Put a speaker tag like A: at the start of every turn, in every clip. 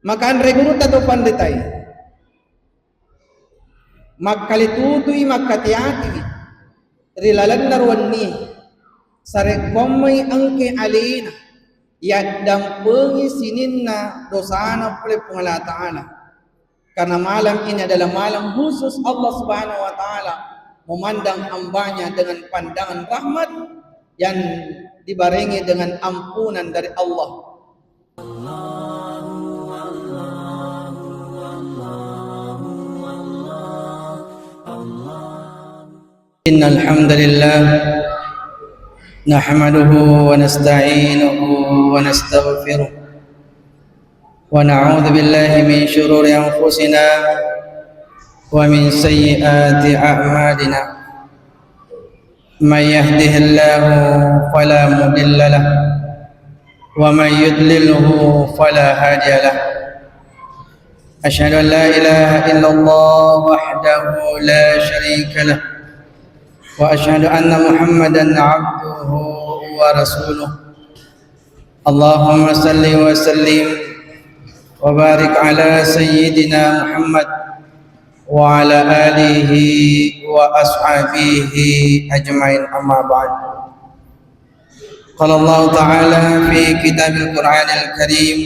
A: maka andre guru tato pandetai makkalitutui makkatiati rilalan narwani sare komai angke alina yaddam pengi sininna dosana oleh Allah Ta'ala. Karena malam ini adalah malam khusus Allah Subhanahu wa Ta'ala memandang hambanya dengan pandangan rahmat yang dibarengi dengan ampunan dari Allah. Innal hamdalillah nahmaduhu wa nasta'inuhu wa nastaghfiruh wa na'udzu billahi min shururi anfusina wa min sayyiati a'malina may yahdihillahu fala mudilla lahu wa may yudlilhu fala hadiya lahu asyhadu an la ilaha illallah wahdahu la syarika lahu wa asyhadu anna Muhammadan abduhu wa rasuluh. Allahumma salli wa sallim wa barik ala sayyidina Muhammad wa ala alihi wa ashabihi ajmain, amma ba'd. Qala Allah Ta'ala fi kitabil Qur'anil Karim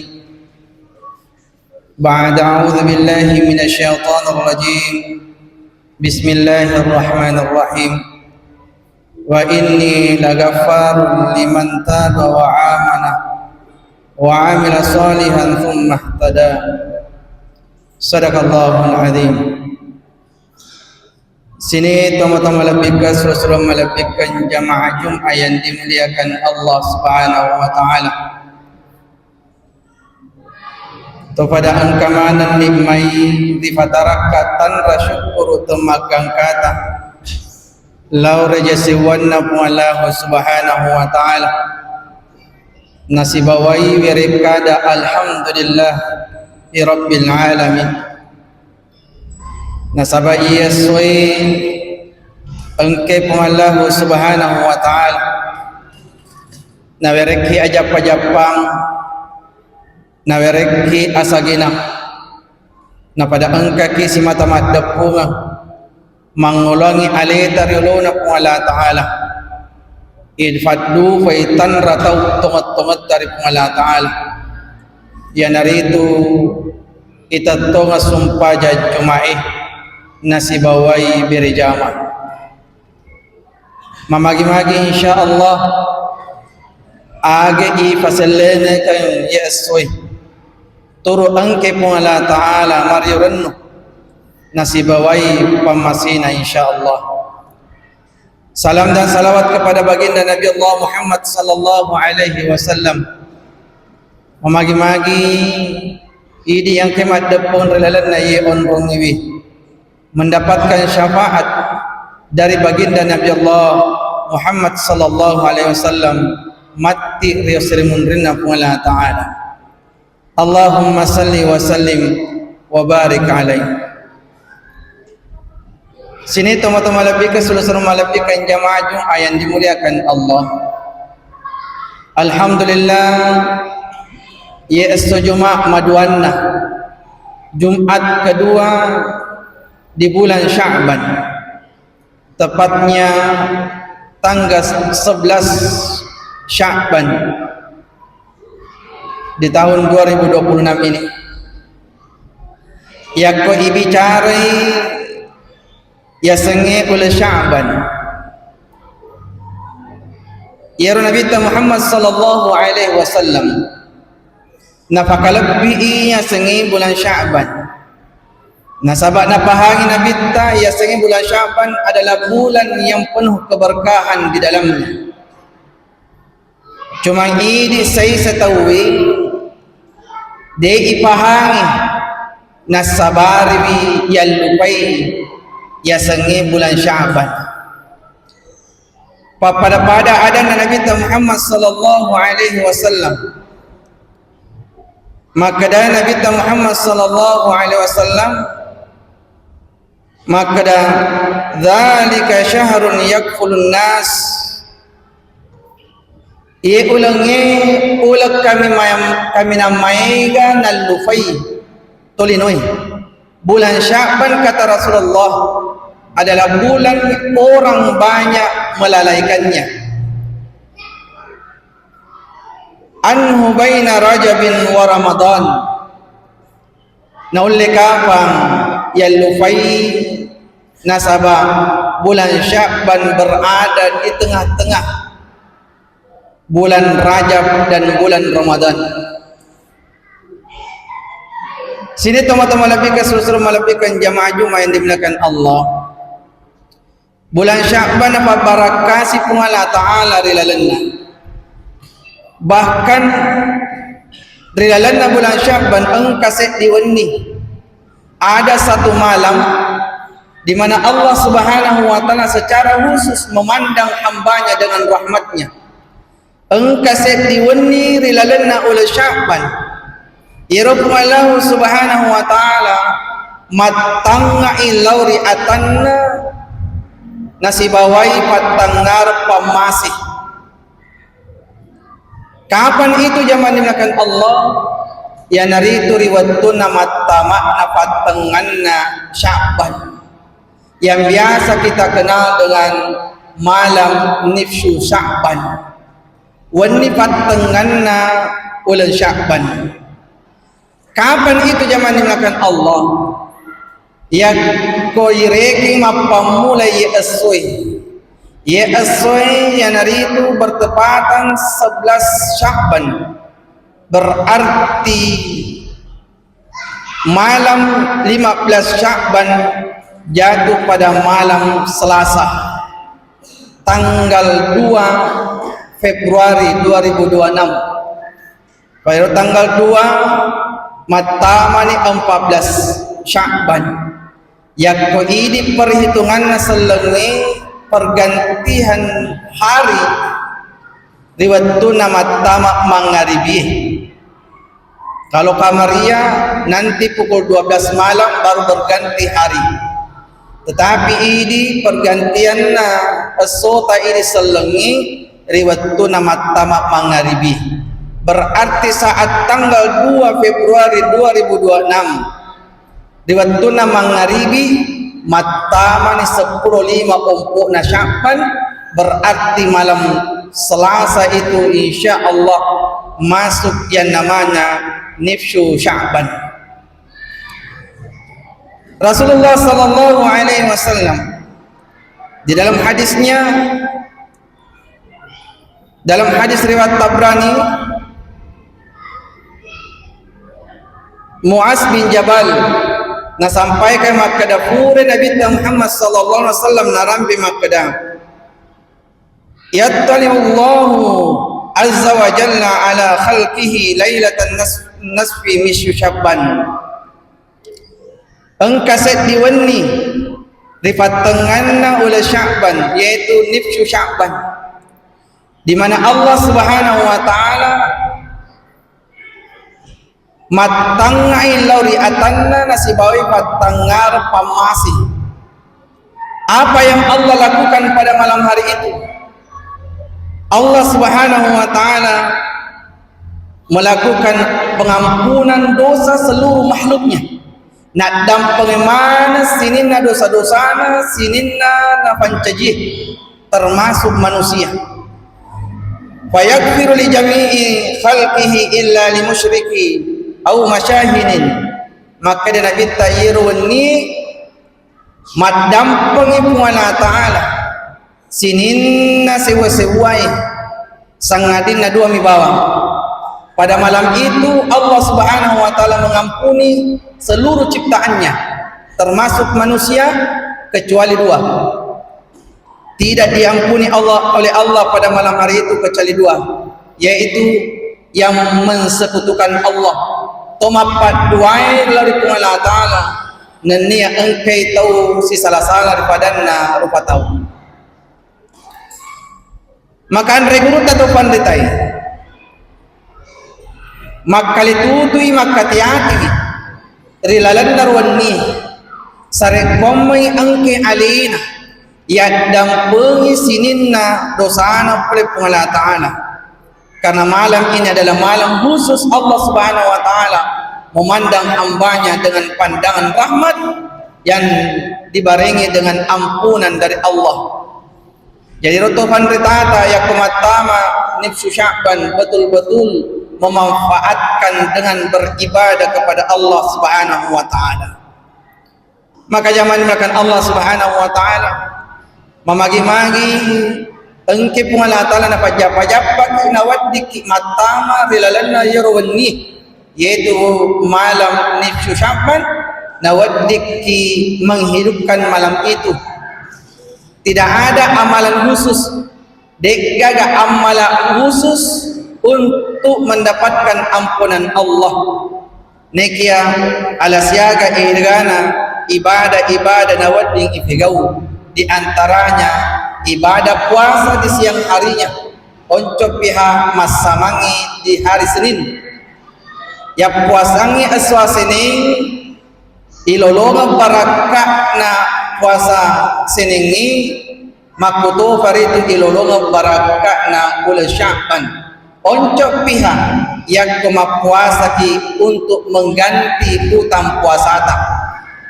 A: ba'da a'udzu billahi minasy syaithanir rajim. Bismillahirrahmanirrahim. Wa inni lagaffarun liman taba wa amana wa amila salihan thumma ihtada. Sadaqallahul azim. Sini tama-tama lebihkan Rasulullah melebihkan jamaah Jum'ah yang dimuliakan Allah Subhanahu wa Ta'ala. Kepada angkamanan nimai difatarakatan rasyukuru temagang kata lau rajasiwanna Allah Subhanahu wa Ta'ala nasibawai wirikada alhamdulillah rabbil alamin. Nasaba iyaswi engke Allah Subhanahu wa Ta'ala nawereki ajap-ajapang nawereki asagina na pada engkaki si matamat depunga mangulangi alita riluna ku Allah Ta'ala idfadlu faitan ratau tomat-tomat dari Allah Ta'ala ya naritu itatonga sumpah jumai nasibawai birijama mamagi-magi insyaallah age i fasallene kan yasoi turu angke pun Allah Ta'ala mariurannu nasibawai pamasina insyaallah. Salam dan salawat kepada baginda Nabi Allah Muhammad sallallahu alaihi wasallam. Memagi-magi idi yang kemat depon relalan na yeon rongiwi mendapatkan syafaat dari baginda Nabi Allah Muhammad sallallahu alaihi wasallam mati riyasrimun rinna Allah Ta'ala. Allahumma salli wa sallim wa barik alaihi. Sini teman-teman lebih ke seluruh malaikat jamaah Jum'ah yang dimuliakan Allah. Alhamdulillah ya Jumat maduanna Jumat kedua di bulan Sya'ban, tepatnya tanggal 11 Sya'ban di tahun 2026 ini. Yakko ibicari ya senge oleh Sya'ban. Ya Nabi Muhammad sallallahu alaihi wasallam nafakalabbi ya senge bulan Sya'ban. Nasabak napahagi Nabi ta ya senge bulan Sya'ban adalah bulan yang penuh keberkahan di dalamnya. Cuma ini saya setahui de ipahangi nasabari ya lupai ya senge bulan Sya'ban. Pada ada Nabi Muhammad sallallahu alaihi wasallam. Maka dan Nabi Muhammad sallallahu alaihi wasallam maka dzalika syahrun yakfulun nas Ia ulang kami namaiga nalufay tulinoi. Bulan Sya'ban kata Rasulullah adalah bulan orang banyak melalaikannya. Anhu baina Rajabin wa Ramadan. Na oleh kapang yang lufay nasabah bulan Sya'ban berada di tengah-tengah bulan Rajab dan bulan Ramadan. Sini teman-teman lebih ke seluruh melebihkan jamaah Jumat yang dimuliakan Allah. Bulan Sya'ban apa barakasi Allah Ta'ala rilalanna. Bahkan rilalanna bulan Sya'ban engkaset diwenni. Ada satu malam di mana Allah Subhanahu wa Ta'ala secara khusus memandang hambanya dengan rahmatnya. Engkaset diwenni rilalanna oleh Sya'ban. Irupum Allah Subhanahu wa Ta'ala matanga ilauri atanna nasibawai patangar pamasih. Kapan itu zaman dimakan Allah? Ya naritu riwatuna matama napatanganna Sya'ban, yang biasa kita kenal dengan malam nifsu Sya'ban. Wani patanganna ulan Sya'ban. Kapan itu zaman dimakan Allah? Ya koireki mapamula ya asoi. Ya asoi yang hari itu bertepatan 11 Sya'ban. Berarti malam 15 Sya'ban jatuh pada malam Selasa tanggal 2 Februari 2026. Pada tanggal 2 matamani 14 Sya'ban. Ya ko ini perhitungan selengi pergantian hari riwatuna matama mangaribi. Kalau kamaria nanti pukul 12 malam baru berganti hari. Tetapi ini pergantianna esota ini selengi riwatuna matama mangaribi. Berarti saat tanggal 2 Februari 2026 di waktuna mangaribi matamani 10.5 umpukna Sya'ban, berarti malam Selasa itu insya Allah masuk yang namanya nifsu Sya'ban. Rasulullah sallallahu alaihi wasallam di dalam hadisnya, dalam hadis riwayat Tabrani, Muaz bin Jabal na sampaikan makada pure Nabi Muhammad sallallahu alaihi wasallam narambi makada yattali'ullahu azza wa jalla ala khalqihi lailatan nasfi misyu Sya'ban. Engkaset diwenni rifatanganna oleh Sya'ban, yaitu nifsu Sya'ban, di mana Allah Subhanahu wa Ta'ala matangai lauri atanna nasibawi patangar pamasi. Apa yang Allah lakukan pada malam hari itu? Allah Subhanahu wa Ta'ala melakukan pengampunan dosa seluruh makhluknya. Nak dampeng mana sininna dosa-dosana, sininna nafancajih, termasuk manusia. Fayaghfiru li jami'i khalqihi illa li musyriki au masyahinin. Maka dia Nabi Tayyiruni madampengi Allah Ta'ala sininna sewa-sewai sangadinna dua mibawa. Pada malam itu Allah Subhanahu wa Ta'ala mengampuni seluruh ciptaannya, termasuk manusia, kecuali dua. Tidak diampuni oleh Allah pada malam hari itu kecuali dua, yaitu yang mensekutukan Allah. Tomapat duai dari Allah Ta'ala nenia engkai tahu si salah-salah daripadana rupa tahu. Makan regurut atau panditai makali tutui makatiati rilalan darwani sarek pomai angke alina ya dampengi sininna dosana oleh Allah Ta'ala. Karena malam ini adalah malam khusus Allah Subhanahu wa taala memandang hambanya dengan pandangan rahmat yang dibarengi dengan ampunan dari Allah. Jadi rutufan ritata ya kumatama nifsu Sya'ban betul-betul memanfaatkan dengan beribadah kepada Allah Subhanahu wa taala. Maka zaman makan Allah Subhanahu wa taala memagi-magi engke pungala taala na pajapa-japa nawaddi matama rilalanna yarwani, yaitu malam nifsu Sya'ban nawaddi menghidupkan malam itu. Tidak ada amalan khusus, degaga amalan khusus untuk mendapatkan ampunan Allah. Nekia ala siaga irgana ibadah-ibadah nawading ifigau, di antaranya ibadah puasa di siang harinya, oncop piha masamangi di hari Senin. Ya puasangi aswa Senin ilolonga barakah na puasa Seningi makuto faritu ilolonga barakah na bulan Sya'ban. Oncok pihak yang kemapuasa ki untuk mengganti utang puasata.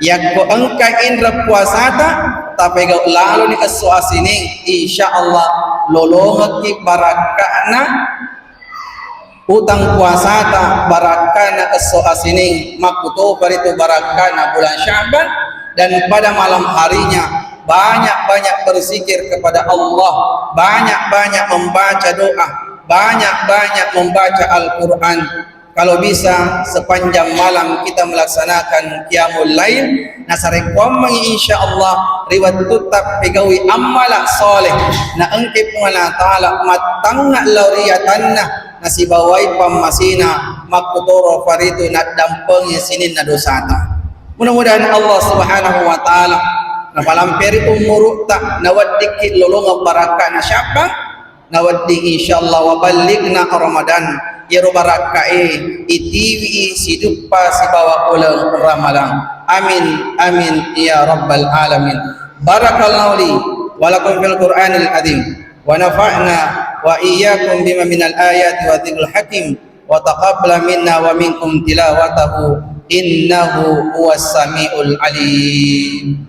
A: Yang ko engka indra puasata tapi gak lalu ni aswa Sening insyaallah lolonga ki barakah na utang puasata barakana as-so'a Sening makuto faritu barakana bulan Sya'ban. Dan pada malam harinya banyak-banyak berzikir kepada Allah, banyak-banyak membaca doa, banyak-banyak membaca Al-Quran. Kalau bisa sepanjang malam kita melaksanakan qiyamul lail, nasarekom insyaallah riwat tutap pegawi amala soleh na engke pungala taala matanga lauriyatanna nasibawai pamasina makutoro faritu nak dampengi sinin na dosata. Mudah-mudahan Allah Subhanahu wa taala napalamperi umur tak nawaddi lolonga barakah na Sya'ban, nawaddi insyaallah wa ballighna Ramadan ya barakae itiwi sidupa sibawa ulang ramalan. Amin amin ya rabbal alamin. Barakallahu li wa lakum fil Qur'anil azim wa nafa'na wa iyyakum bima minal ayati wa dzikril hakim wa taqabbal minna wa minkum tilawatahu innahu huwas samiul alim.